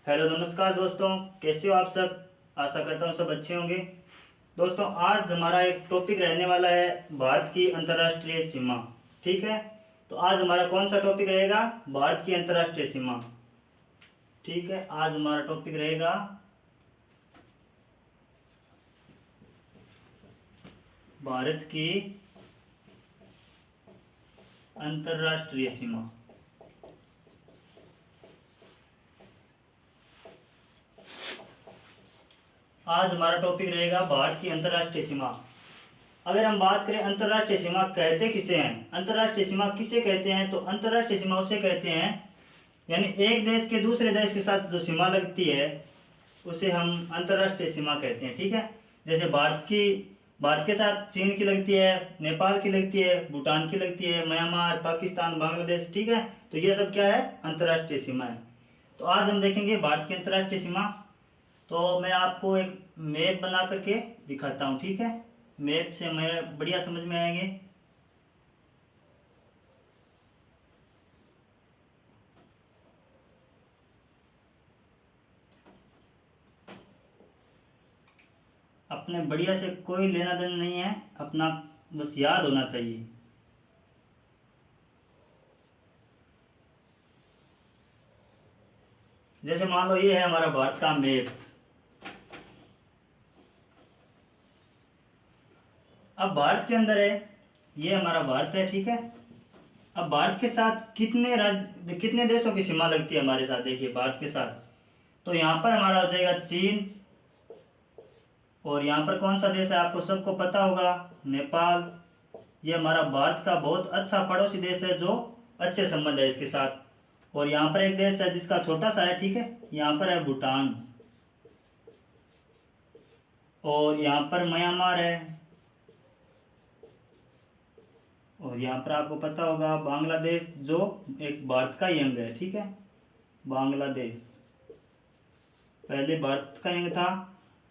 Hello नमस्कार दोस्तों, कैसे हो आप सब। आशा करता हूँ सब अच्छे होंगे। दोस्तों आज हमारा एक टॉपिक रहने वाला है भारत की अंतर्राष्ट्रीय सीमा। ठीक है, तो आज हमारा कौन सा टॉपिक रहेगा? भारत की अंतर्राष्ट्रीय सीमा। ठीक है, आज हमारा टॉपिक रहेगा भारत की अंतर्राष्ट्रीय सीमा। आज हमारा टॉपिक रहेगा भारत की अंतर्राष्ट्रीय सीमा। अगर हम बात करें अंतर्राष्ट्रीय सीमा कहते किसे हैं, अंतर्राष्ट्रीय सीमा किसे कहते हैं, तो अंतर्राष्ट्रीय सीमा उसे कहते हैं यानी एक देश के दूसरे देश के साथ जो सीमा लगती है उसे हम अंतर्राष्ट्रीय सीमा कहते हैं। ठीक है, जैसे भारत के साथ चीन की लगती है, नेपाल की लगती है, भूटान की लगती है, म्यांमार, पाकिस्तान, बांग्लादेश। ठीक है, तो ये सब क्या है? अंतर्राष्ट्रीय सीमा है। तो आज हम देखेंगे भारत की अंतर्राष्ट्रीय सीमा। तो मैं आपको एक मैप बना करके दिखाता हूँ। ठीक है, मैप से हमें बढ़िया समझ में आएंगे। अपने बढ़िया से कोई लेना देना नहीं है, अपना बस याद होना चाहिए। जैसे मान लो ये है हमारा भारत का मैप। अब भारत के अंदर है, ये हमारा भारत है। ठीक है, अब भारत के साथ कितने देशों की सीमा लगती है हमारे साथ? देखिए भारत के साथ तो यहाँ पर हमारा हो जाएगा चीन, और यहाँ पर कौन सा देश है आपको सबको पता होगा, नेपाल। ये हमारा भारत का बहुत अच्छा पड़ोसी देश है जो अच्छे संबंध है इसके साथ। और यहाँ पर एक देश है जिसका छोटा सा है, ठीक है, यहाँ पर है भूटान। और यहाँ पर म्यांमार है। और यहाँ पर आपको पता होगा बांग्लादेश जो एक भारत का ही अंग है। ठीक है, बांग्लादेश पहले भारत का अंग था,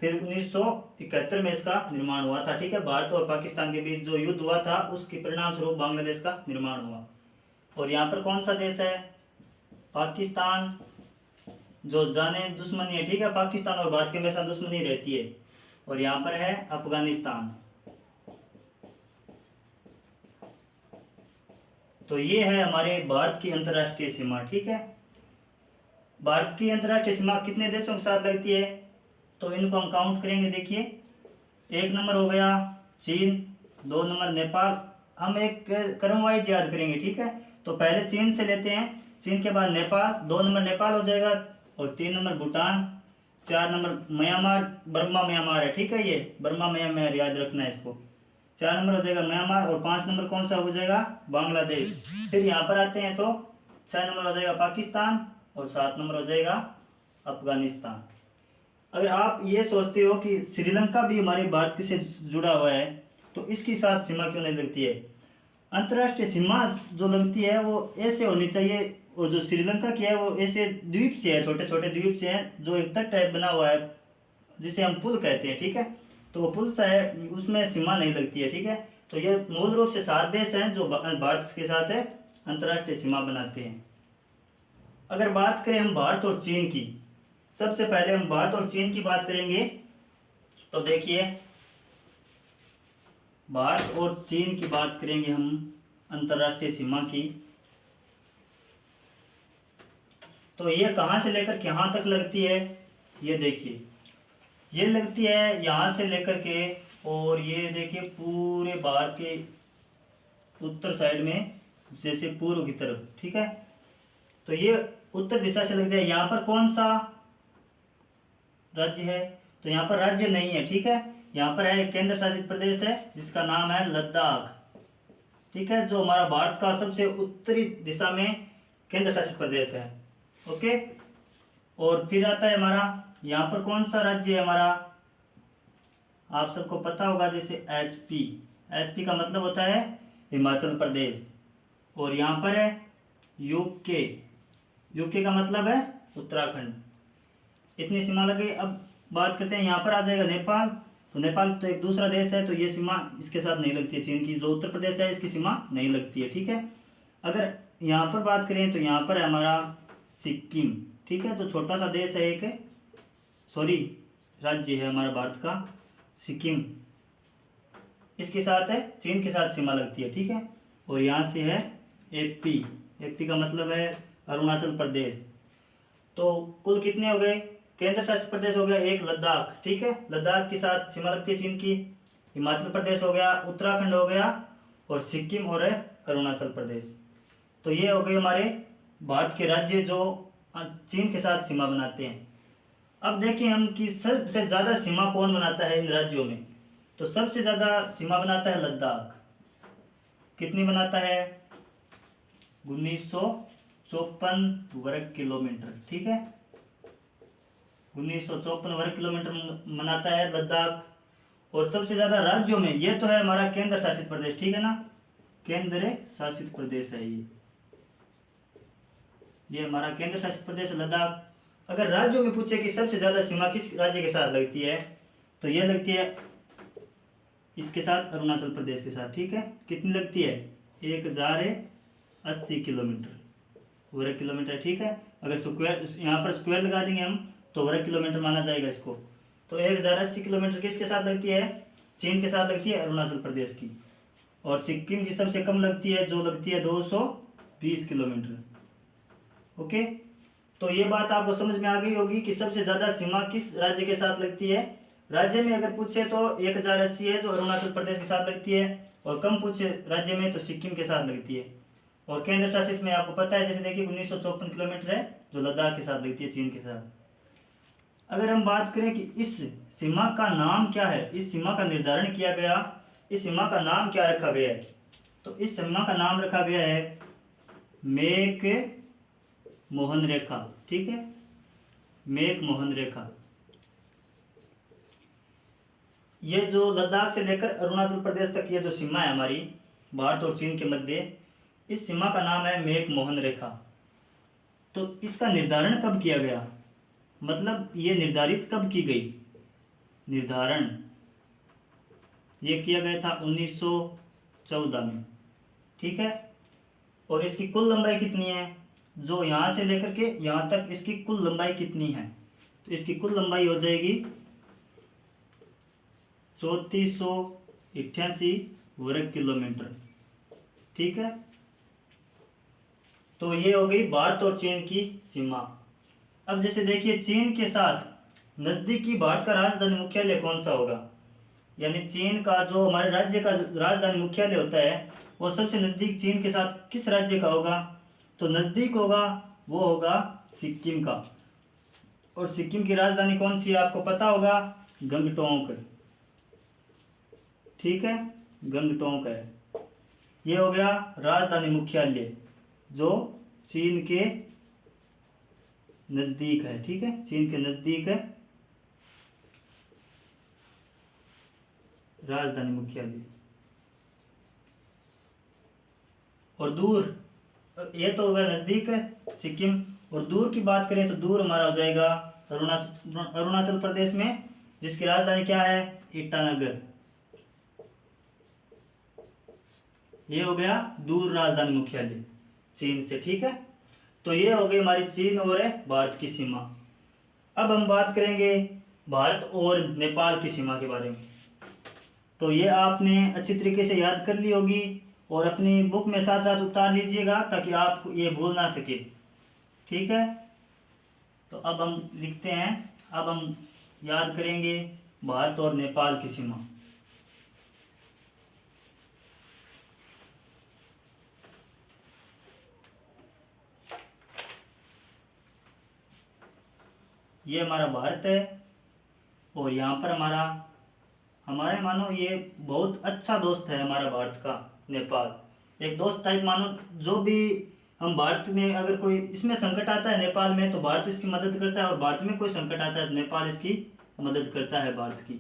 फिर 1971 में इसका निर्माण हुआ था। ठीक है, भारत और पाकिस्तान के बीच जो युद्ध हुआ था उसके परिणाम स्वरूप बांग्लादेश का निर्माण हुआ। और यहाँ पर कौन सा देश है? पाकिस्तान, जो जाने दुश्मनी है। ठीक है, पाकिस्तान और भारत के हमेशा दुश्मनी रहती है। और यहाँ पर है अफगानिस्तान। तो ये है हमारे भारत की अंतर्राष्ट्रीय सीमा। ठीक है, भारत की अंतर्राष्ट्रीय सीमा कितने देशों के साथ लगती है तो इनको हम काउंट करेंगे। देखिए, एक नंबर हो गया चीन, दो नंबर नेपाल। हम एक क्रम वाइज याद करेंगे। ठीक है, तो पहले चीन से लेते हैं, चीन के बाद नेपाल, दो नंबर नेपाल हो जाएगा, और तीन नंबर भूटान, चार नंबर म्यांमार, बर्मा म्यांमार है। ठीक है, ये बर्मा म्यांमार याद रखना है इसको। चार नंबर हो जाएगा म्यांमार, और पांच नंबर कौन सा हो जाएगा? बांग्लादेश। फिर यहाँ पर आते हैं तो छह नंबर हो जाएगा पाकिस्तान, और सात नंबर हो जाएगा अफगानिस्तान। अगर आप ये सोचते हो कि श्रीलंका भी हमारे भारत से जुड़ा हुआ है तो इसके साथ सीमा क्यों नहीं लगती है? अंतर्राष्ट्रीय सीमा जो लगती है वो ऐसे होनी चाहिए, और जो श्रीलंका की है वो ऐसे द्वीप से है, छोटे छोटे द्वीप से है, जो एक तट टाइप बना हुआ है जिसे हम पुल कहते हैं। ठीक है, तो वो पुल सा है, उसमें सीमा नहीं लगती है। ठीक है, तो ये मूल रूप से 7 देश हैं जो भारत के साथ है अंतर्राष्ट्रीय सीमा बनाते हैं। अगर बात करें हम भारत और चीन की, सबसे पहले हम भारत और चीन की बात करेंगे। तो देखिए, भारत और चीन की बात करेंगे हम अंतर्राष्ट्रीय सीमा की। तो ये कहां से लेकर कहां तक लगती है? ये देखिए, ये लगती है यहां से लेकर के, और ये देखिए पूरे भारत के उत्तर साइड में, जैसे पूर्व की तरफ। ठीक है, तो ये उत्तर दिशा से लगती है। यहाँ पर कौन सा राज्य है? तो यहाँ पर राज्य नहीं है। ठीक है, यहाँ पर है एक केंद्र शासित प्रदेश है जिसका नाम है लद्दाख। ठीक है, जो हमारा भारत का सबसे उत्तरी दिशा में केंद्र शासित प्रदेश है। ओके, और फिर आता है हमारा, यहाँ पर कौन सा राज्य है हमारा? आप सबको पता होगा, जैसे एचपी। एचपी का मतलब होता है हिमाचल प्रदेश। और यहाँ पर है यूके। यूके का मतलब है उत्तराखंड। इतनी सीमा लगी। अब बात करते हैं, यहाँ पर आ जाएगा नेपाल। तो नेपाल तो एक दूसरा देश है, तो ये सीमा इसके साथ नहीं लगती है चीन की। जो उत्तर प्रदेश है इसकी सीमा नहीं लगती है। ठीक है, अगर यहाँ पर बात करें तो यहाँ पर है हमारा सिक्किम। ठीक है। जो छोटा सा देश है एक, सॉरी राज्य है हमारा भारत का, सिक्किम, इसके साथ है चीन के साथ सीमा लगती है, ठीक है। और यहाँ से है एपी, एपी का मतलब है अरुणाचल प्रदेश। तो कुल कितने हो गए, केंद्र शासित प्रदेश हो गया एक लद्दाख, ठीक है, लद्दाख के साथ सीमा लगती है चीन की। हिमाचल प्रदेश हो गया, उत्तराखंड हो गया, और सिक्किम और अरुणाचल प्रदेश। तो ये हो गए हमारे भारत के राज्य जो चीन के साथ सीमा बनाते हैं। अब देखें हम कि सबसे ज़्यादा सीमा कौन बनाता है इन राज्यों में। तो सबसे ज़्यादा सीमा बनाता है लद्दाख। कितनी बनाता है, 1954 वर्ग किलोमीटर, ठीक है, 1954 वर्ग किलोमीटर बनाता है लद्दाख। और सबसे ज्यादा राज्यों में, ये तो है हमारा केंद्र शासित प्रदेश, ठीक है ना, केंद्र शासित प्रदेश है ये हमारा केंद्र शासित प्रदेश लद्दाख। अगर राज्यों में पूछे कि सबसे ज्यादा सीमा किस राज्य के साथ लगती है, तो ये लगती है इसके साथ, अरुणाचल प्रदेश के साथ, ठीक है। कितनी लगती है, 1080 किलोमीटर वर्ग किलोमीटर, ठीक है। अगर स्क्वायर, यहाँ पर स्क्वायर लगा देंगे हम तो वर्ग किलोमीटर माना जाएगा इसको। तो 1080 किलोमीटर किसके साथ लगती है, चीन के साथ लगती है, अरुणाचल प्रदेश की। और सिक्किम की सबसे कम लगती है, जो लगती है 220 किलोमीटर। ओके, तो ये बात आपको समझ में आ गई होगी कि सबसे ज्यादा सीमा किस राज्य के साथ लगती है। राज्य में अगर पूछे तो 1080 है जो अरुणाचल प्रदेश के साथ लगती है, और कम पूछे राज्य में तो सिक्किम के साथ लगती है। और केंद्र शासित में आपको पता है, जैसे देखिए 1954 किलोमीटर है जो लद्दाख के साथ लगती है, चीन के साथ। अगर हम बात करें कि इस सीमा का नाम क्या है, इस सीमा का निर्धारण किया गया, इस सीमा का नाम क्या रखा गया है, तो इस सीमा का नाम रखा गया है मेक मोहन रेखा, ठीक है, मेक मोहन रेखा। ये जो लद्दाख से लेकर अरुणाचल प्रदेश तक ये जो सीमा है हमारी भारत और चीन के मध्य, इस सीमा का नाम है मेक मोहन रेखा। तो इसका निर्धारण कब किया गया, मतलब ये निर्धारित कब की गई, निर्धारण ये किया गया था 1914 में, ठीक है। और इसकी कुल लंबाई कितनी है, जो यहाँ से लेकर के यहाँ तक इसकी कुल लंबाई कितनी है, तो इसकी कुल लंबाई हो जाएगी 3488 वर्ग किलोमीटर, ठीक है। तो ये हो गई भारत और चीन की सीमा। अब जैसे देखिए चीन के साथ नजदीकी भारत का राजधानी मुख्यालय कौन सा होगा, यानी चीन का जो हमारे राज्य का राजधानी मुख्यालय होता है वो सबसे नजदीक चीन के साथ किस राज्य का होगा, तो नजदीक होगा वो होगा सिक्किम का। और सिक्किम की राजधानी कौन सी है आपको पता होगा, गंगटोक, ठीक है, गंगटोक है। ये हो गया राजधानी मुख्यालय जो चीन के नजदीक है, ठीक है, चीन के नजदीक है राजधानी मुख्यालय। और दूर, ये तो होगा नजदीक है सिक्किम, और दूर की बात करें तो दूर हमारा हो जाएगा अरुणाचल प्रदेश में, जिसकी राजधानी क्या है, ईटानगर। ये हो गया दूर राजधानी मुख्यालय चीन से, ठीक है। तो ये हो गई हमारी चीन और भारत की सीमा। अब हम बात करेंगे भारत और नेपाल की सीमा के बारे में। तो ये आपने अच्छी तरीके से याद कर ली होगी और अपनी बुक में साथ साथ उतार लीजिएगा ताकि आप ये भूल ना सके, ठीक है। तो अब हम लिखते हैं, अब हम याद करेंगे भारत और नेपाल की सीमा। ये हमारा भारत है और यहाँ पर हमारे मानो ये बहुत अच्छा दोस्त है हमारा भारत का नेपाल, एक दोस्त टाइप मानो। जो भी हम भारत में अगर कोई इसमें संकट आता है नेपाल में तो भारत इसकी मदद करता है, और भारत में कोई संकट आता है तो नेपाल इसकी मदद करता है भारत की।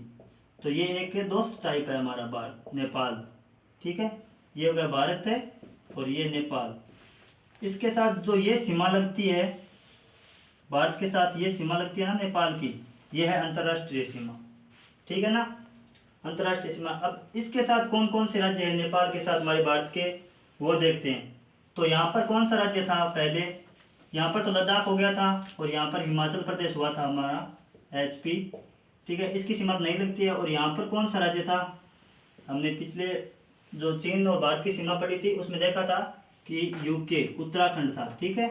तो ये एक दोस्त टाइप है हमारा भारत नेपाल, ठीक है। ये हो गया भारत है और ये नेपाल। इसके साथ जो ये सीमा लगती है भारत के साथ, ये सीमा लगती है ना नेपाल की, ये है अंतर्राष्ट्रीय सीमा, ठीक है ना, अंतर्राष्ट्रीय सीमा। अब इसके साथ कौन कौन से राज्य है नेपाल के साथ हमारे भारत के, वो देखते हैं। तो यहाँ पर कौन सा राज्य था पहले, यहाँ पर तो लद्दाख हो गया था और यहाँ पर हिमाचल प्रदेश हुआ था हमारा HP, ठीक है। इसकी सीमा नहीं लगती है। और यहाँ पर कौन सा राज्य था, हमने पिछले जो चीन और भारत की सीमा पड़ी थी उसमें देखा था कि UK उत्तराखंड था, ठीक है।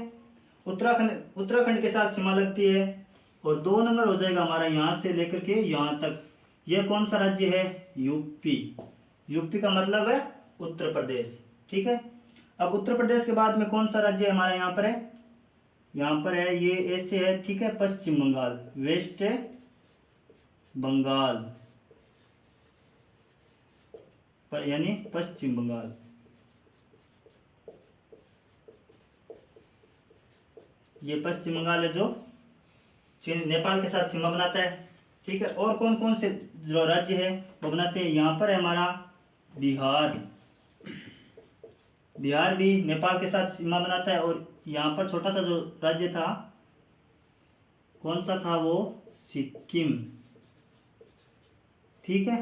उत्तराखंड के साथ सीमा लगती है। और 2 नंबर हो जाएगा हमारा यहाँ से लेकर के यहाँ तक, यह कौन सा राज्य है, यूपी का मतलब है उत्तर प्रदेश, ठीक है। अब उत्तर प्रदेश के बाद में कौन सा राज्य हमारा यहाँ पर है, यहाँ पर है ये ऐसे है, ठीक है, पश्चिम बंगाल, वेस्ट बंगाल, यानी पश्चिम बंगाल। ये पश्चिम बंगाल है जो चीन नेपाल के साथ सीमा बनाता है, ठीक है। और कौन कौन से जो राज्य है वो बनाते हैं, यहाँ पर है हमारा बिहार, बिहार भी नेपाल के साथ सीमा बनाता है। और यहाँ पर छोटा सा जो राज्य था कौन सा था, वो सिक्किम, ठीक है।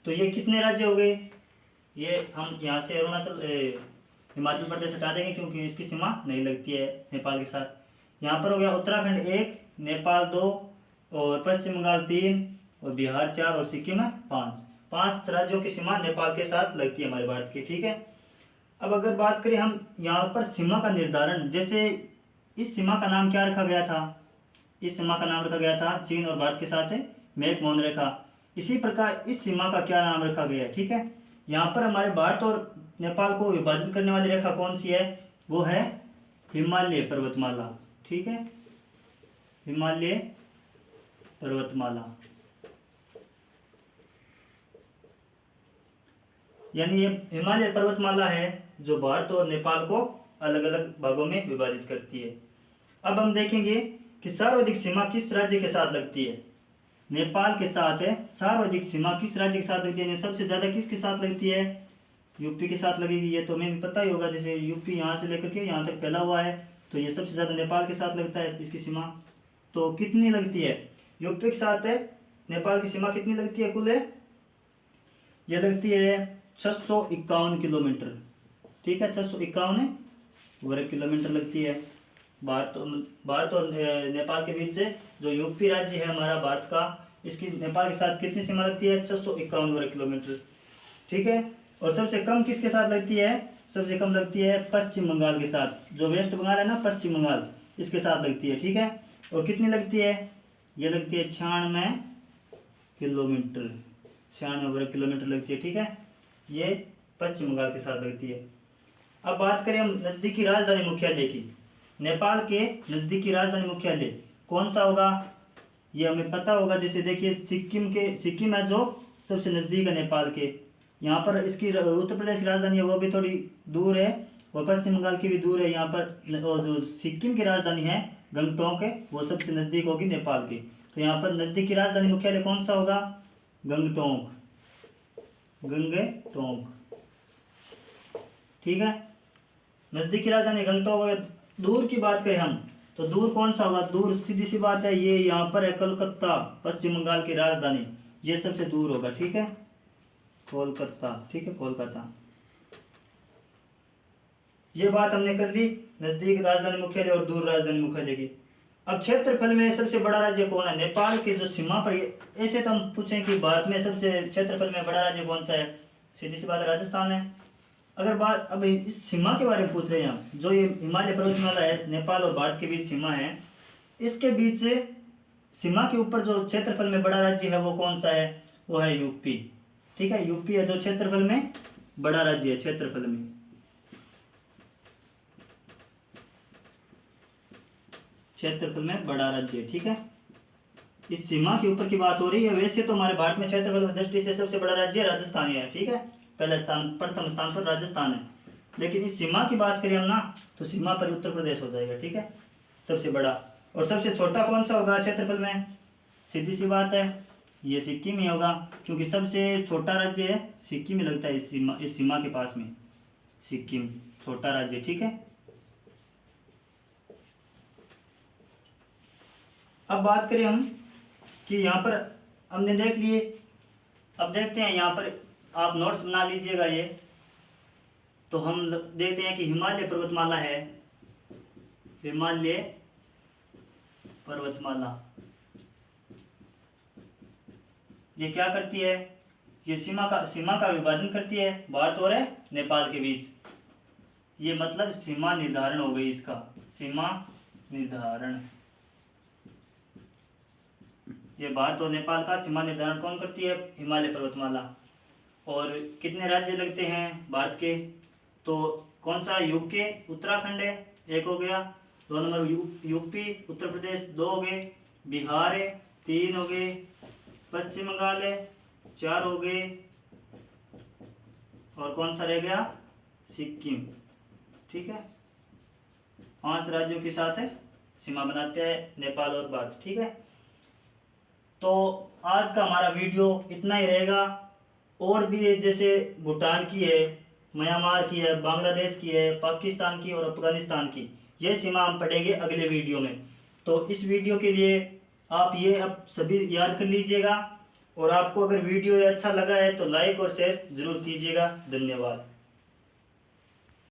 तो ये कितने राज्य हो गए, ये हम यहाँ से हिमाचल प्रदेश हटा देंगे क्योंकि इसकी सीमा नहीं लगती है नेपाल के साथ। यहाँ पर हो गया उत्तराखंड 1, नेपाल 2, और पश्चिम बंगाल 3, और बिहार 4, और सिक्किम 5 राज्यों की सीमा नेपाल के साथ लगती है हमारे भारत की, ठीक है। अब अगर बात करें हम यहाँ पर सीमा का निर्धारण, जैसे इस सीमा का नाम क्या रखा गया था, इस सीमा का नाम रखा गया था चीन और भारत के साथ मैकमोहन रेखा। इसी प्रकार इस सीमा का क्या नाम रखा गया है, ठीक है। यहाँ पर हमारे भारत और नेपाल को विभाजित करने वाली रेखा कौन सी है, वो है हिमालय पर्वतमाला, ठीक है, हिमालय पर्वतमाला। यानी ये हिमालय पर्वतमाला है जो भारत और नेपाल को अलग अलग भागों में विभाजित करती है। अब हम देखेंगे कि सर्वाधिक सीमा किस राज्य के साथ लगती है, नेपाल के साथ है। सर्वाधिक सीमा किस राज्य के साथ लगती है, सबसे ज्यादा किसके साथ लगती है, यूपी के साथ लगेगी। ये तो हमें भी पता ही होगा, जैसे यूपी यहाँ से लेकर के यहाँ तक फैला हुआ है, तो ये सबसे ज्यादा नेपाल के साथ लगता है इसकी सीमा। तो कितनी लगती है, यूपी के साथ है नेपाल की सीमा कितनी लगती है, कुल है ये लगती है 651 किलोमीटर, ठीक है, 651 वर्ग किलोमीटर लगती है। भारत और नेपाल के बीच से जो यूपी राज्य है हमारा भारत का, इसकी नेपाल के साथ कितनी सीमा लगती है, 651 वर्ग किलोमीटर, ठीक है। और सबसे कम किसके साथ लगती है, सबसे कम लगती है पश्चिम बंगाल के साथ, जो वेस्ट बंगाल है ना, पश्चिम बंगाल, इसके साथ लगती है, ठीक है। और कितनी लगती है, ये लगती है 96 किलोमीटर, 96 वर्ग किलोमीटर लगती है, ठीक है, ये पश्चिम बंगाल के साथ लगती है। अब बात करें हम नजदीकी राजधानी मुख्यालय की, नेपाल के नजदीकी राजधानी मुख्यालय कौन सा होगा, ये हमें पता होगा। जैसे देखिए सिक्किम है जो सबसे नजदीक है नेपाल के, यहाँ पर इसकी उत्तर प्रदेश की राजधानी है वो भी थोड़ी दूर है, और पश्चिम बंगाल की भी दूर है यहाँ पर। और जो सिक्किम की राजधानी है गंगटोक है, वो सबसे नजदीक होगी नेपाल की। तो यहाँ पर नजदीकी राजधानी मुख्यालय कौन सा होगा, गंगटोक, ठीक है, नजदीकी राजधानी गंगटोक। दूर की बात करें हम तो दूर कौन सा होगा, दूर सीधी सी बात है ये यहाँ पर है कलकत्ता, पश्चिम बंगाल की राजधानी, ये सबसे दूर होगा, ठीक है, कोलकाता, ठीक है, कोलकाता। ये बात हमने कर ली नजदीक राजधानी मुख्यालय और दूर राजधानी मुख्यालय की। अब क्षेत्रफल में सबसे बड़ा राज्य कौन है, नेपाल के जो सीमा पर, ऐसे तो हम पूछें कि भारत में सबसे क्षेत्रफल में बड़ा राज्य कौन सा है, सीधी सी बात राजस्थान है। अगर बात अब इस सीमा के बारे में पूछ रहे हैं हम, जो ये हिमालय पर्वतमाला है नेपाल और भारत के बीच सीमा है, इसके बीच से सीमा के ऊपर जो क्षेत्रफल में बड़ा राज्य है वो कौन सा है, वो है यूपी, ठीक है, यूपी है जो क्षेत्रफल में बड़ा राज्य है, क्षेत्रफल में बड़ा राज्य है, ठीक है। इस सीमा के ऊपर की बात हो रही है। वैसे तो हमारे भारत में क्षेत्रफल की दृष्टि से सबसे बड़ा राज्य राजस्थान है, ठीक है, प्रथम स्थान पर राजस्थान है। लेकिन इस सीमा की बात करें हम ना, तो सीमा पर उत्तर प्रदेश हो जाएगा, ठीक है, सबसे बड़ा। और सबसे छोटा कौन सा होगा क्षेत्रफल में, सीधी सी बात है ये सिक्किम ही होगा, क्योंकि सबसे छोटा राज्य है सिक्किम ही लगता है इस सीमा के पास में, सिक्किम छोटा राज्य, ठीक है। अब बात करें हम कि यहाँ पर हमने देख लिए, अब देखते हैं यहाँ पर आप नोट्स बना लीजिएगा ये। तो हम देखते हैं कि हिमालय पर्वतमाला है, हिमालय पर्वतमाला। ये क्या करती है? ये सीमा का विभाजन करती है भारत और नेपाल के बीच। ये मतलब सीमा निर्धारण हो गई इसका, सीमा निर्धारण। ये भारत और नेपाल का सीमा निर्धारण कौन करती है? हिमालय पर्वतमाला। और कितने राज्य लगते हैं भारत के? तो कौन सा? यूके, उत्तराखंड है, एक हो गया। 2 नंबर यूपी, उत्तर प्रदेश, 2 हो गए। बिहार है, 3 हो गए। पश्चिम बंगाल है, 4 हो गए। और कौन सा रह गया? सिक्किम। ठीक है, 5 राज्यों के साथ सीमा बनाते हैं नेपाल और भारत। ठीक है, तो आज का हमारा वीडियो इतना ही रहेगा। और भी है, जैसे भूटान की है, म्यांमार की है, बांग्लादेश की है, पाकिस्तान की और अफगानिस्तान की, ये सीमा हम पढ़ेंगे अगले वीडियो में। तो इस वीडियो के लिए आप ये अब सभी याद कर लीजिएगा। और आपको अगर वीडियो अच्छा लगा है तो लाइक और शेयर जरूर कीजिएगा। धन्यवाद।